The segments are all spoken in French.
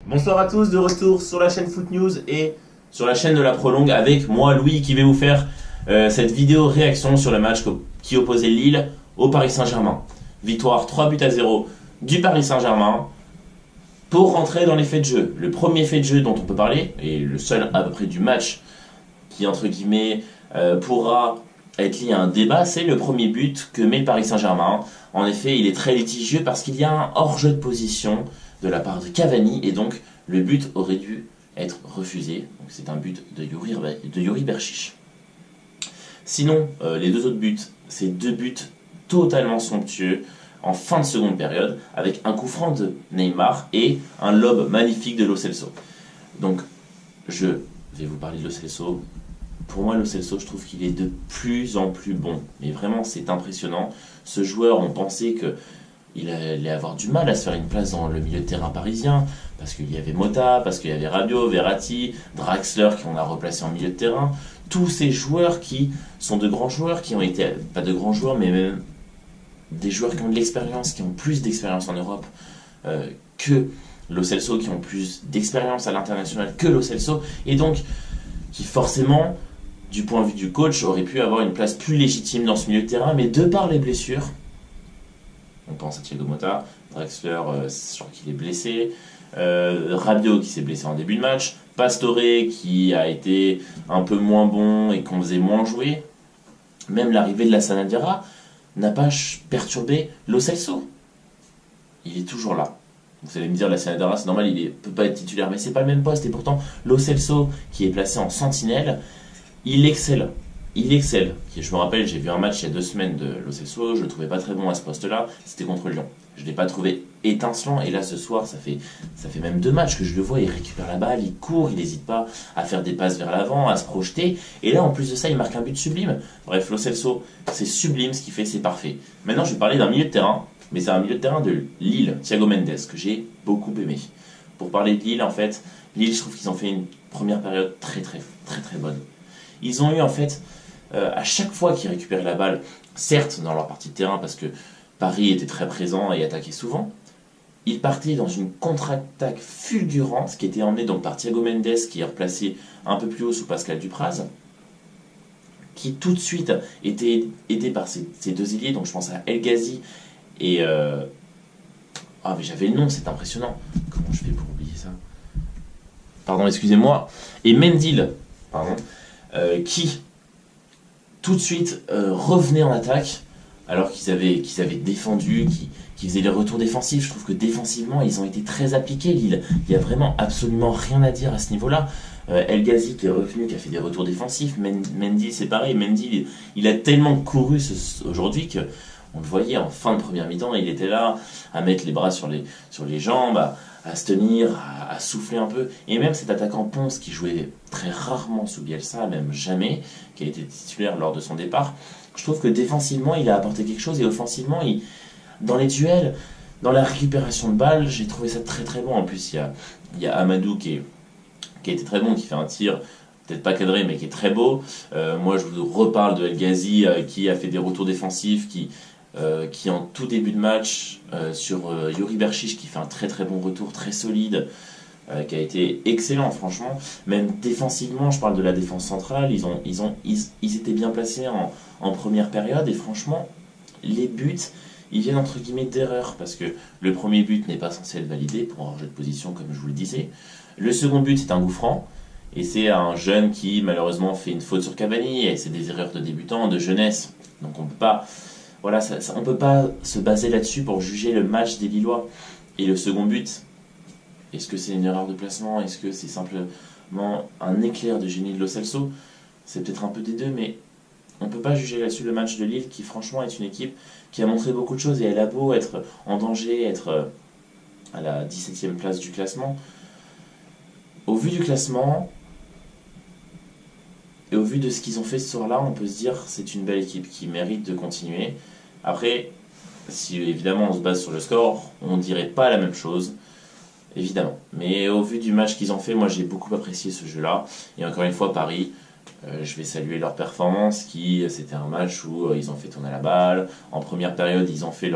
Bonsoir à tous, de retour sur la chaîne Foot News et sur la chaîne de la Prolongue avec moi Louis qui vais vous faire cette vidéo réaction sur le match qui opposait Lille au Paris Saint-Germain. Victoire 3-0 du Paris Saint-Germain. Pour rentrer dans les faits de jeu, le premier fait de jeu dont on peut parler, et le seul à peu près du match qui entre guillemets pourra être lié à un débat, c'est le premier but que met le Paris Saint-Germain. En effet, il est très litigieux parce qu'il y a un hors-jeu de position de la part de Cavani et donc le but aurait dû être refusé. Donc c'est un but de Yuri Berchiche. Sinon, les deux autres buts, c'est deux buts totalement somptueux en fin de seconde période avec un coup franc de Neymar et un lob magnifique de Lo Celso. Donc je vais vous parler de Lo Celso. Pour moi, Lo Celso, je trouve qu'il est de plus en plus bon. Mais vraiment, c'est impressionnant. Ce joueur, on pensait qu'il allait avoir du mal à se faire une place dans le milieu de terrain parisien. Parce qu'il y avait Mota, parce qu'il y avait Rabiot, Verratti, Draxler qu'on a replacé en milieu de terrain. Tous ces joueurs qui sont de grands joueurs, qui ont été, pas de grands joueurs, mais même des joueurs qui ont de l'expérience, qui ont plus d'expérience en Europe que Lo Celso, qui ont plus d'expérience à l'international que Lo Celso. Et donc, qui forcément, du point de vue du coach, aurait pu avoir une place plus légitime dans ce milieu de terrain, mais de par les blessures, on pense à Thiago Motta, Draxler, je crois qu'il est blessé, Rabiot qui s'est blessé en début de match, Pastore qui a été un peu moins bon et qu'on faisait moins jouer, même l'arrivée de la Sanadiara n'a pas perturbé Lo Celso. Il est toujours là. Vous allez me dire, la Sanadiara, c'est normal, il ne peut pas être titulaire, mais c'est pas le même poste, et pourtant Lo Celso, qui est placé en sentinelle, il excelle. Il excelle. Je me rappelle, j'ai vu un match il y a 2 semaines de Lo Celso, je le trouvais pas très bon à ce poste-là, c'était contre Lyon. Je ne l'ai pas trouvé étincelant, et là ce soir, ça fait même 2 matchs que je le vois, il récupère la balle, il court, il n'hésite pas à faire des passes vers l'avant, à se projeter, et là en plus de ça, il marque un but sublime. Bref, Lo Celso, c'est sublime ce qu'il fait, c'est parfait. Maintenant, je vais parler d'un milieu de terrain, mais c'est un milieu de terrain de Lille, Thiago Mendes, que j'ai beaucoup aimé. Pour parler de Lille, en fait, Lille, je trouve qu'ils ont fait une première période très bonne. Ils ont eu en fait, à chaque fois qu'ils récupéraient la balle, certes dans leur partie de terrain parce que Paris était très présent et attaquait souvent, ils partaient dans une contre-attaque fulgurante qui était emmenée donc par Thiago Mendes qui est replacé un peu plus haut sous Pascal Dupraz, qui tout de suite était aidé par ces deux ailiers, donc je pense à El Ghazi et... Ah mais j'avais le nom, c'est impressionnant. Comment je fais pour oublier ça? Pardon, excusez-moi. Et Mendil, pardon, qui tout de suite revenait en attaque alors qu'ils avaient défendu, qui faisaient les retours défensifs. Je trouve que défensivement ils ont été très appliqués Lille. Il n'y a vraiment absolument rien à dire à ce niveau-là. El Ghazi qui est revenu, qui a fait des retours défensifs. Mendy c'est pareil. Mendy il a tellement couru aujourd'hui que on le voyait en fin de première mi-temps, il était là à mettre les bras sur les jambes, à se tenir, à souffler un peu. Et même cet attaquant Ponce qui jouait très rarement sous Bielsa, même jamais, qui a été titulaire lors de son départ, je trouve que défensivement il a apporté quelque chose et offensivement, dans les duels, dans la récupération de balles, j'ai trouvé ça très bon. En plus il y a Amadou qui a été très bon, qui fait un tir peut-être pas cadré mais qui est très beau. Moi je vous reparle de El Ghazi qui a fait des retours défensifs, qui en tout début de match sur Yuri Berchiche qui fait un très bon retour, très solide, qui a été excellent franchement. Même défensivement, je parle de la défense centrale, ils étaient bien placés en première période et franchement les buts ils viennent entre guillemets d'erreur parce que le premier but n'est pas censé être validé pour un hors-jeu de position comme je vous le disais. Le second but c'est un coup franc et c'est un jeune qui malheureusement fait une faute sur Cavani et c'est des erreurs de débutants, de jeunesse, donc on peut pas... Voilà, on ne peut pas se baser là-dessus pour juger le match des Lillois. Et le second but, est-ce que c'est une erreur de placement? Est-ce que c'est simplement un éclair de génie de Lo Celso? C'est peut-être un peu des deux, mais on ne peut pas juger là-dessus le match de Lille qui franchement est une équipe qui a montré beaucoup de choses et elle a beau être en danger, être à la 17e place du classement. Au vu du classement... Et au vu de ce qu'ils ont fait ce soir-là, on peut se dire que c'est une belle équipe qui mérite de continuer. Après, si évidemment on se base sur le score, on ne dirait pas la même chose, évidemment. Mais au vu du match qu'ils ont fait, moi j'ai beaucoup apprécié ce jeu-là. Et encore une fois, Paris, je vais saluer leur performance, c'était un match où ils ont fait tourner la balle. En première période, ils ont fait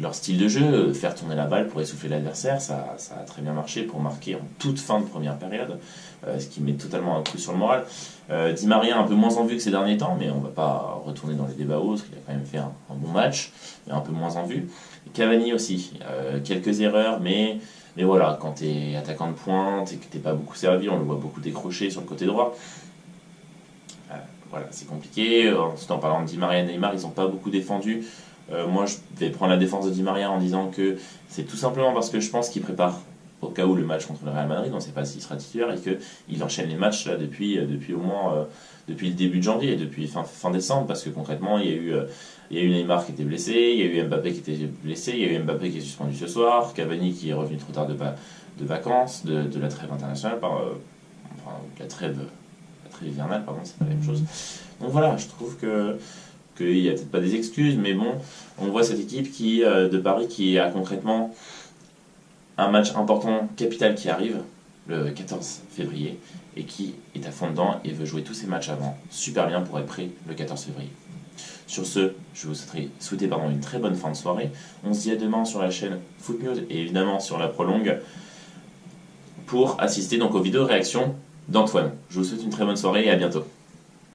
leur style de jeu, faire tourner la balle pour essouffler l'adversaire, ça a très bien marché pour marquer en toute fin de première période, ce qui met totalement un coup sur le moral. Di Maria un peu moins en vue que ces derniers temps, mais on va pas retourner dans les débats autres, il a quand même fait un bon match, mais un peu moins en vue. Et Cavani aussi, quelques erreurs, mais voilà, quand tu es attaquant de pointe et que tu n'es pas beaucoup servi, on le voit beaucoup décrocher sur le côté droit. Voilà, c'est compliqué. Ensuite, en parlant de Di Maria et Neymar, ils n'ont pas beaucoup défendu. Moi, je vais prendre la défense de Di Maria en disant que c'est tout simplement parce que je pense qu'il prépare au cas où le match contre le Real Madrid, on ne sait pas s'il sera titulaire, et qu'il enchaîne les matchs là depuis au moins depuis le début de janvier, depuis fin décembre, parce que concrètement, il y a eu Neymar qui était blessé, il y a eu Mbappé qui était blessé, il y a eu Mbappé qui est suspendu ce soir, Cavani qui est revenu trop tard de vacances, de la trêve internationale, enfin, la trêve hivernale, pardon, c'est pas la même chose. Donc voilà, je trouve qu'il n'y a peut-être pas des excuses, mais bon, on voit cette équipe de Paris qui a concrètement un match important, capital qui arrive le 14 février et qui est à fond dedans et veut jouer tous ses matchs avant super bien pour être prêt le 14 février. Sur ce, je vous souhaiter une très bonne fin de soirée. On se dit à demain sur la chaîne Foot News et évidemment sur la Prolongue pour assister donc aux vidéos réactions d'Antoine. Je vous souhaite une très bonne soirée et à bientôt.